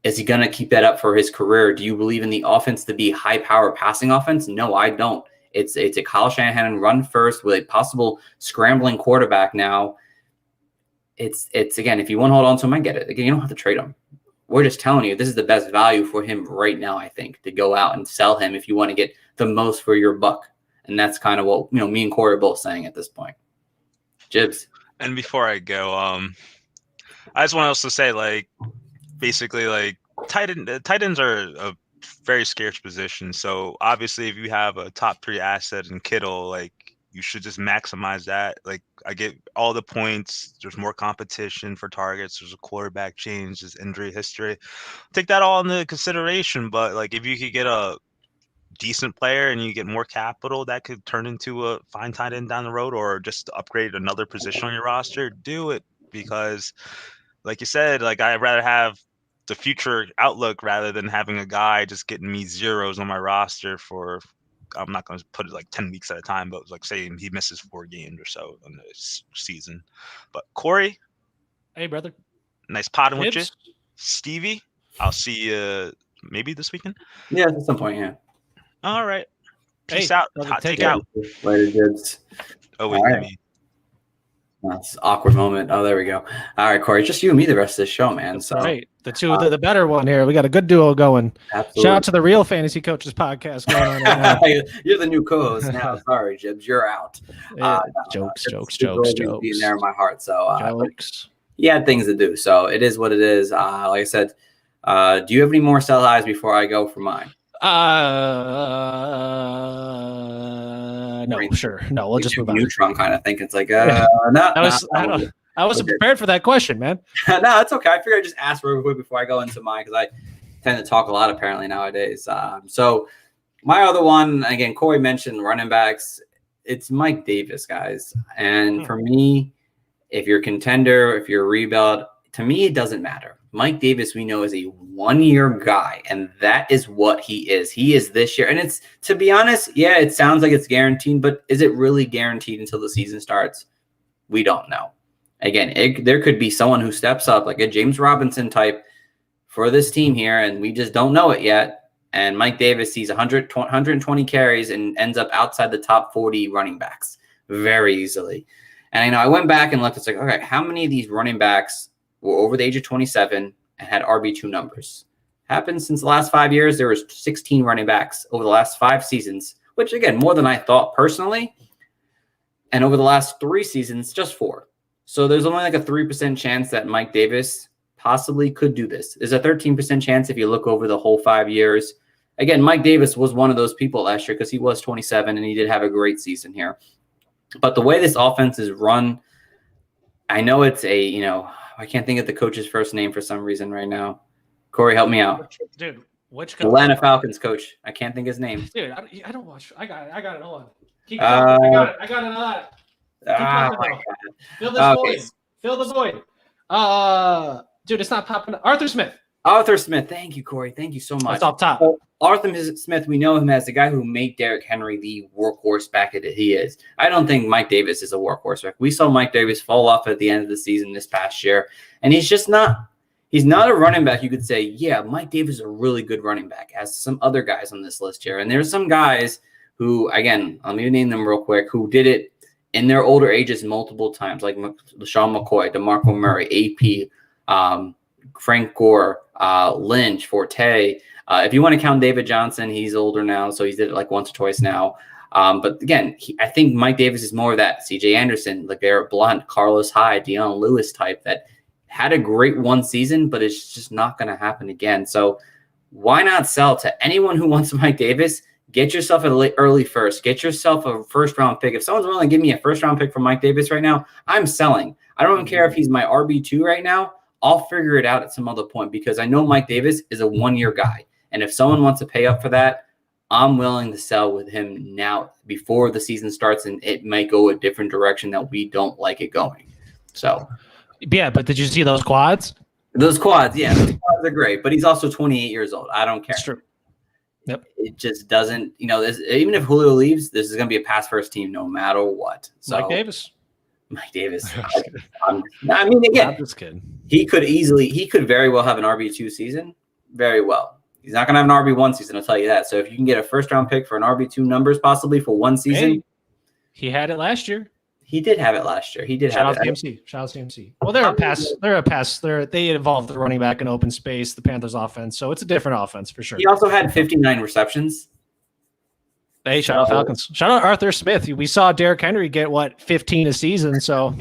is he going to keep that up for his career? Do you believe in the offense to be high-power passing offense? No, I don't. It's a Kyle Shanahan run first with a possible scrambling quarterback now. It's again, if you want to hold on to him, I get it. Again, you don't have to trade him. We're just telling you this is the best value for him right now, I think, to go out and sell him if you want to get the most for your buck. And that's kind of what me and Corey are both saying at this point. Jibs. And before I go, I just want to say, basically, tight ends are a very scarce position. So obviously, if you have a top 3 asset in Kittle, you should just maximize that. I get all the points. There's more competition for targets. There's a quarterback change. There's injury history. Take that all into consideration. But if you could get a decent player and you get more capital, that could turn into a fine tight end down the road, or just upgrade another position on your roster. Do it, because, like you said, I'd rather have the future outlook rather than having a guy just getting me zeros on my roster for. I'm not going to put it 10 weeks at a time, but say he misses 4 games or so in the season. But Corey, hey brother, nice potting with you. Stevie, I'll see you maybe this weekend. Yeah, at some point. Yeah. All right. Peace out. Hot take out. Later, Jibs. Oh wait, right. That's an awkward moment. Oh, there we go. All right, Corey, just you and me the rest of this show, man. That's right. The better one here. We got a good duo going. Absolutely. Shout out to the Real Fantasy Coaches podcast going on right now. You're the new co-host now. Sorry, Jibs, you're out. Jokes. Being there in my heart. So jokes. He had things to do, so it is what it is. Like I said, do you have any more sell highs before I go for mine? No, sure. No, we'll just move on. Neutron kind of think it's no. I wasn't prepared for that question, man. No, that's okay. I figured I'd just ask real quick before I go into mine because I tend to talk a lot apparently nowadays. So my other one, again, Corey mentioned running backs. It's Mike Davis, guys. And for me, if you're a contender, if you're a rebuild, to me, it doesn't matter. Mike Davis, we know, is a one-year guy, and that is what he is. He is this year. And it's, to be honest, yeah, it sounds like it's guaranteed, but is it really guaranteed until the season starts? We don't know. Again, there could be someone who steps up, like a James Robinson type, for this team here, and we just don't know it yet. And Mike Davis sees 120 carries and ends up outside the top 40 running backs very easily. And I went back and looked. It's like, okay, how many of these running backs were over the age of 27 and had RB2 numbers? Happened since the last 5 years. There was 16 running backs over the last 5 seasons, which, again, more than I thought personally. And over the last 3 seasons, just 4. So there's only like a 3% chance that Mike Davis possibly could do this. There's a 13% chance if you look over the whole 5 years. Again, Mike Davis was one of those people last year because he was 27 and he did have a great season here. But the way this offense is run, I know it's I can't think of the coach's first name for some reason right now. Corey, help me out. Dude, which coach? Atlanta Falcons coach. I can't think his name. Dude, I don't watch. I got it. Hold on. Keep going. I got it. My God. Fill the void. Dude, it's not popping up. Arthur Smith. Arthur Smith. Thank you, Corey. Thank you so much. That's off top. So, Arthur Smith, we know him as the guy who made Derrick Henry the workhorse back that he is. I don't think Mike Davis is a workhorse back. We saw Mike Davis fall off at the end of the season this past year, and he's just not. He's not a running back. You could say, yeah, Mike Davis is a really good running back, as some other guys on this list here. And there's some guys who, again, let me name them real quick, who did it in their older ages multiple times, like LaShawn McCoy, DeMarco Murray, AP, Frank Gore, Lynch, Forte. If you want to count David Johnson, he's older now, so he's did it like once or twice now. But again, I think Mike Davis is more of that C.J. Anderson, LeGarrette Blount, Carlos Hyde, Deion Lewis type that had a great one season, but it's just not going to happen again. So why not sell to anyone who wants Mike Davis? Get yourself an early first. Get yourself a first-round pick. If someone's willing to give me a first-round pick for Mike Davis right now, I'm selling. I don't even care if he's my RB2 right now. I'll figure it out at some other point because I know Mike Davis is a one-year guy. And if someone wants to pay up for that, I'm willing to sell with him now before the season starts, and it might go a different direction that we don't like it going. So, yeah, but did you see those quads? Those quads, yeah. Those quads are great, but he's also 28 years old. I don't care. That's true. Yep. It just doesn't, even if Julio leaves, this is going to be a pass-first team no matter what. So, Mike Davis. I mean, again, I'm just kidding. He could very well have an RB2 season. Very well. He's not going to have an RB1 season, I'll tell you that. So if you can get a first-round pick for an RB2 numbers possibly for one season. Hey, he had it last year. He did have it last year. He did Shout have out it. CMC. Well, they're a pass. They involved the running back in open space, the Panthers offense. So it's a different offense for sure. He also had 59 receptions. Hey, shout out Falcons. Shout out Arthur Smith. We saw Derrick Henry get 15 a season. So,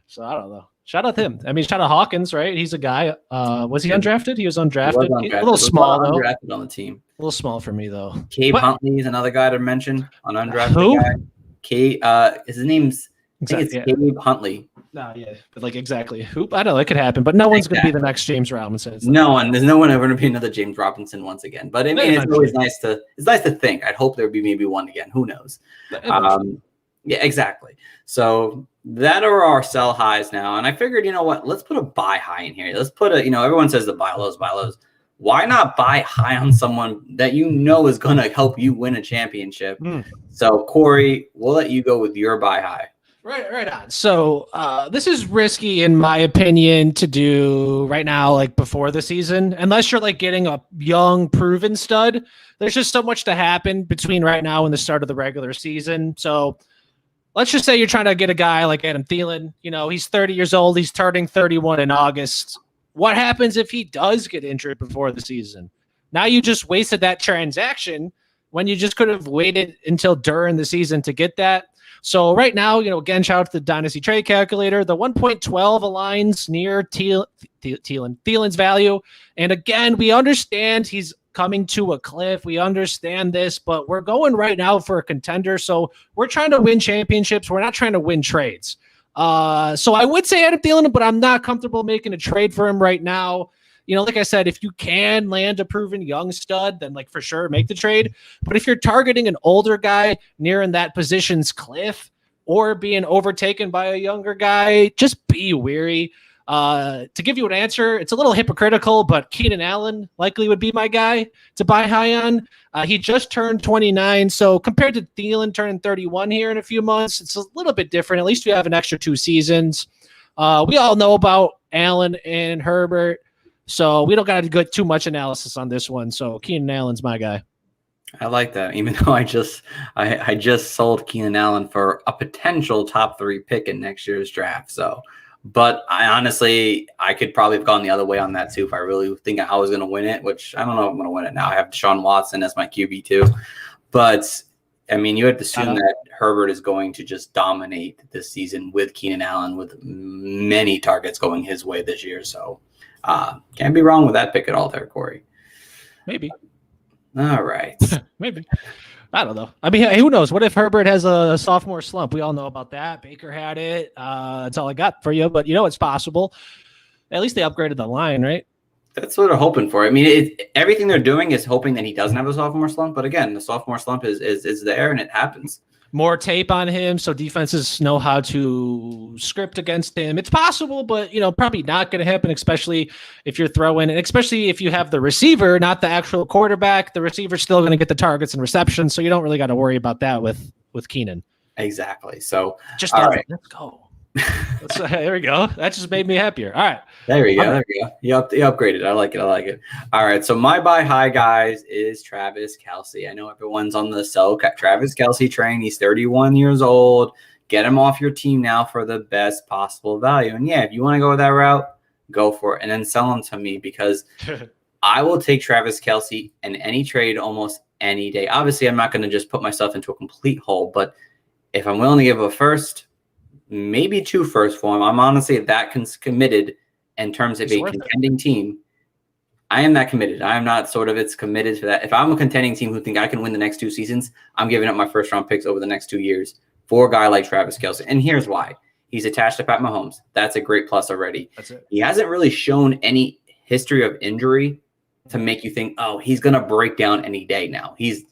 so I don't know. Shout out him. I mean, shout out Hawkins, right? He's a guy. Was he undrafted? He was undrafted. A little small though. Undrafted on the team. A little small for me though. Cade Huntley is another guy to mention. An undrafted Who? guy. His name's Cade Huntley. No, yeah, but exactly. Who? I don't know. It could happen, but no one's going to be the next James Robinson. There's no one ever going to be another James Robinson once again. But I mean, it's always nice to think. I'd hope there would be maybe one again. Who knows? Yeah, exactly. So that are our sell highs now, and I figured, let's put a buy high in here. Let's put everyone says the buy lows. Why not buy high on someone that is going to help you win a championship? So, Corey, we'll let you go with your buy high. Right on. So this is risky, in my opinion, to do right now, before the season, unless you're getting a young, proven stud. There's just so much to happen between right now and the start of the regular season. So let's just say you're trying to get a guy like Adam Thielen. He's 30 years old. He's turning 31 in August. What happens if he does get injured before the season? Now you just wasted that transaction when you just could have waited until during the season to get that. So right now, again, shout out to the Dynasty trade calculator. The 1.12 aligns near Thielen's value. And again, we understand he's coming to a cliff. We understand this, but we're going right now for a contender. So we're trying to win championships. We're not trying to win trades. So I would say Adam Thielen, but I'm not comfortable making a trade for him right now. Like I said, if you can land a proven young stud, then for sure make the trade. But if you're targeting an older guy nearing that position's cliff or being overtaken by a younger guy, just be wary. To give you an answer, it's a little hypocritical, but Keenan Allen likely would be my guy to buy high on. He just turned 29, so compared to Thielen turning 31 here in a few months, it's a little bit different. At least we have an extra 2 seasons. We all know about Allen and Herbert, so we don't got to get too much analysis on this one. So Keenan Allen's my guy. I like that, even though I just sold Keenan Allen for a potential top 3 pick in next year's draft. So, but I could probably have gone the other way on that too if I really think I was going to win it, which I don't know if I'm going to win it now. I have Deshaun Watson as my QB too. But, you have to assume that Herbert is going to just dominate this season with Keenan Allen with many targets going his way this year. So, can't be wrong with that pick at all there, Corey. Maybe. All right. Maybe. I don't know. Who knows? What if Herbert has a sophomore slump? We all know about that. Baker had it. That's all I got for you. But it's possible. At least they upgraded the line, right? That's what they're hoping for. Everything they're doing is hoping that he doesn't have a sophomore slump. But again, the sophomore slump is there and it happens. More tape on him so defenses know how to script against him. It's possible, but probably not going to happen, especially if you're throwing, and especially if you have the receiver, not the actual quarterback. The receiver's still going to get the targets and receptions, so you don't really got to worry about that with Keenan. Exactly. So just all right. Let's go. There we go. That just made me happier. All right. There we go. You upgraded. I like it. All right. So my buy high, guys, is Travis Kelce. I know everyone's on the sell Travis Kelce train. He's 31 years old. Get him off your team now for the best possible value. And if you want to go that route, go for it. And then sell him to me because I will take Travis Kelce in any trade almost any day. Obviously, I'm not going to just put myself into a complete hole, but if I'm willing to give a first, maybe 2 firsts for him, I'm honestly that committed in terms of a contending team. I am that committed. I am not it's committed to that. If I'm a contending team who think I can win the next 2 seasons, I'm giving up my first round picks over the next 2 years for a guy like Travis Kelce. And here's why. He's attached to Pat Mahomes. That's a great plus already. That's it. He hasn't really shown any history of injury to make you think, oh, he's going to break down any day now. He's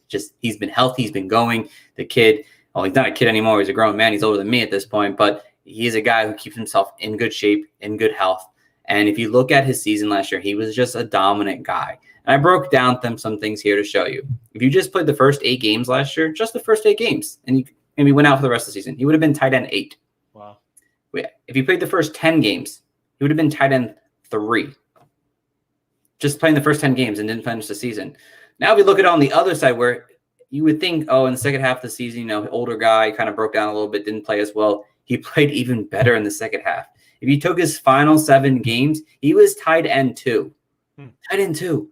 been healthy. He's been going. The kid, well, he's not a kid anymore. He's a grown man. He's older than me at this point, but he's a guy who keeps himself in good shape, in good health. And if you look at his season last year, he was just a dominant guy. And I broke down some things here to show you. If you just played the first 8 games last year, just the first 8 games, and you maybe went out for the rest of the season, he would have been tight end 8. Wow. If you played the first 10 games, he would have been tight end 3. Just playing the first 10 games and didn't finish the season. Now, if you look at it on the other side where you would think, in the second half of the season, older guy kind of broke down a little bit, didn't play as well. He played even better in the second half. If you took his final 7 games, he was tight end 2. Tight end 2.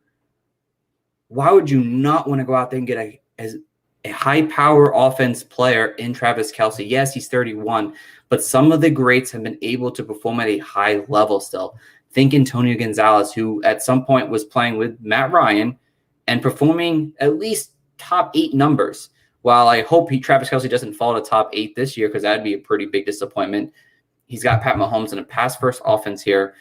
Why would you not want to go out there and get a high-power offense player in Travis Kelce? Yes, he's 31, but some of the greats have been able to perform at a high level still. Think Antonio Gonzalez, who at some point was playing with Matt Ryan and performing at least top 8 numbers. While I hope Travis Kelce doesn't fall to top 8 this year, because that'd be a pretty big disappointment. He's got Pat Mahomes in a pass-first offense here.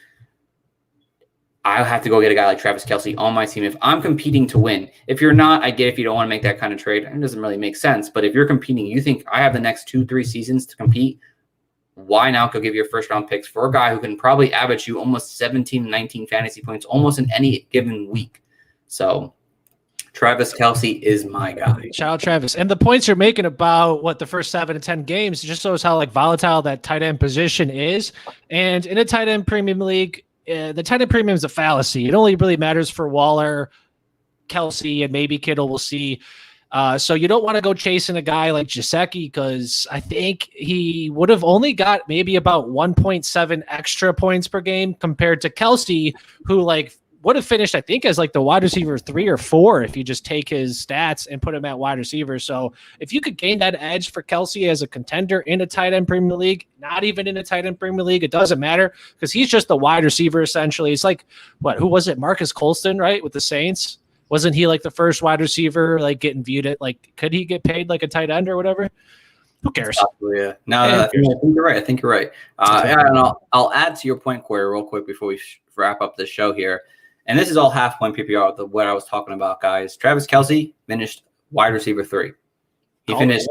I'll have to go get a guy like Travis Kelce on my team if I'm competing to win. If you're not, I get if you don't want to make that kind of trade. It doesn't really make sense. But if you're competing, you think I have the next 2-3 seasons to compete, why not go give your first-round picks for a guy who can probably average you almost 17, 19 fantasy points almost in any given week? So Travis Kelce is my guy. Shout out Travis. And the points you're making about the first 7 to 10 games just shows how volatile that tight end position is. And in a tight end premium league, the tight end premium is a fallacy. It only really matters for Waller, Kelce, and maybe Kittle. We'll see. So you don't want to go chasing a guy like Gesicki because I think he would have only got maybe about 1.7 extra points per game compared to Kelce, who would have finished, I think, as the wide receiver 3 or 4 if you just take his stats and put him at wide receiver. So if you could gain that edge for Kelce as a contender in a tight end Premier League, not even in a tight end Premier League, it doesn't matter because he's just the wide receiver essentially. It's who was it? Marcus Colston, right? With the Saints. Wasn't he the first wide receiver getting viewed at could he get paid like a tight end or whatever? Who cares? Yeah. No, I think you're right. I think you're right. And I'll add to your point, Corey, real quick before we wrap up the show here. And this is all half point PPR, what I was talking about, guys. Travis Kelce finished wide receiver 3. He finished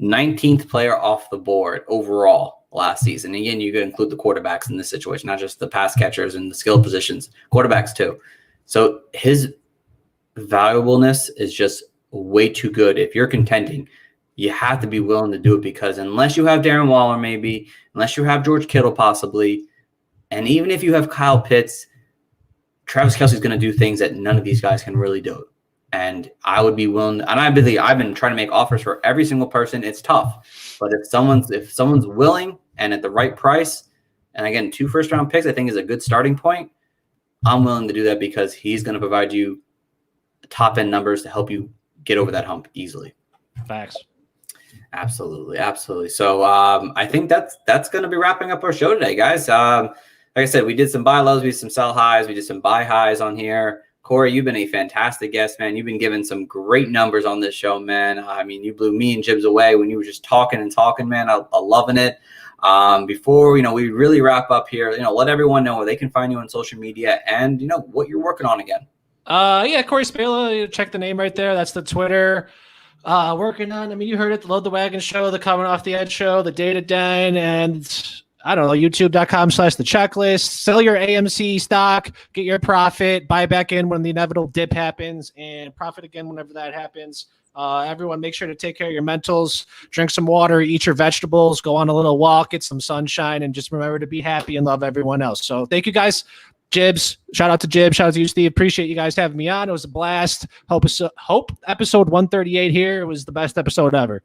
19th player off the board overall last season. Again, you could include the quarterbacks in this situation, not just the pass catchers and the skill positions, quarterbacks too. So his valuableness is just way too good. If you're contending, you have to be willing to do it, because unless you have Darren Waller, maybe, unless you have George Kittle, possibly, and even if you have Kyle Pitts, Travis Kelce is going to do things that none of these guys can really do. And I would be willing, and I've been trying to make offers for every single person. It's tough, but if someone's willing and at the right price, and again, 2 first-round picks, I think is a good starting point. I'm willing to do that because he's going to provide you top-end numbers to help you get over that hump easily. Facts. Absolutely. So I think that's going to be wrapping up our show today, guys. Like I said, we did some buy lows, we did some sell highs, we did some buy highs on here. Corey, you've been a fantastic guest, man. You've been giving some great numbers on this show, man. I mean, you blew me and Jibs away when you were just talking, man. I'm loving it. Before, we really wrap up here, let everyone know where they can find you on social media and, what you're working on again. Corey Spala, check the name right there. That's the Twitter. Working on, you heard it, the Load the Wagon show, the Coming Off the Edge show, the Data Den, and I don't know, youtube.com/the checklist. Sell your AMC stock, get your profit, buy back in when the inevitable dip happens, and profit again whenever that happens. Everyone, make sure to take care of your mentals, drink some water, eat your vegetables, go on a little walk, get some sunshine, and just remember to be happy and love everyone else. So thank you guys. Jibs, shout out to Jibs, shout out to you, Steve. Appreciate you guys having me on. It was a blast. Hope episode 138 here was the best episode ever.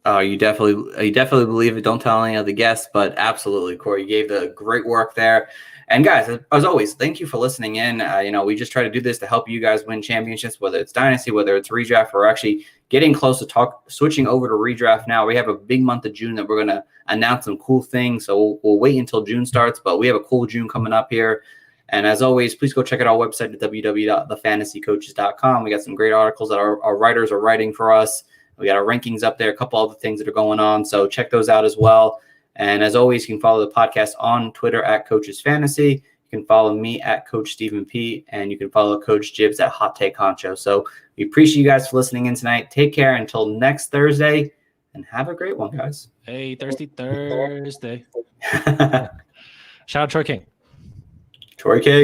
Oh, you definitely believe it. Don't tell any of the guests, but absolutely, Corey, you gave the great work there. And guys, as always, thank you for listening in. We just try to do this to help you guys win championships, whether it's Dynasty, whether it's redraft. We're actually getting close to switching over to redraft now. We have a big month of June that we're going to announce some cool things. So we'll wait until June starts, but we have a cool June coming up here. And as always, please go check out our website at www.thefantasycoaches.com. We got some great articles that our writers are writing for us. We got our rankings up there, a couple other things that are going on. So check those out as well. And as always, you can follow the podcast on Twitter at Coaches Fantasy. You can follow me at Coach Stephen P. And you can follow Coach Jibs at Hot Take Honcho. So we appreciate you guys for listening in tonight. Take care until next Thursday. And have a great one, guys. Hey, Thirsty Thursday. Shout out Troy King. Troy King.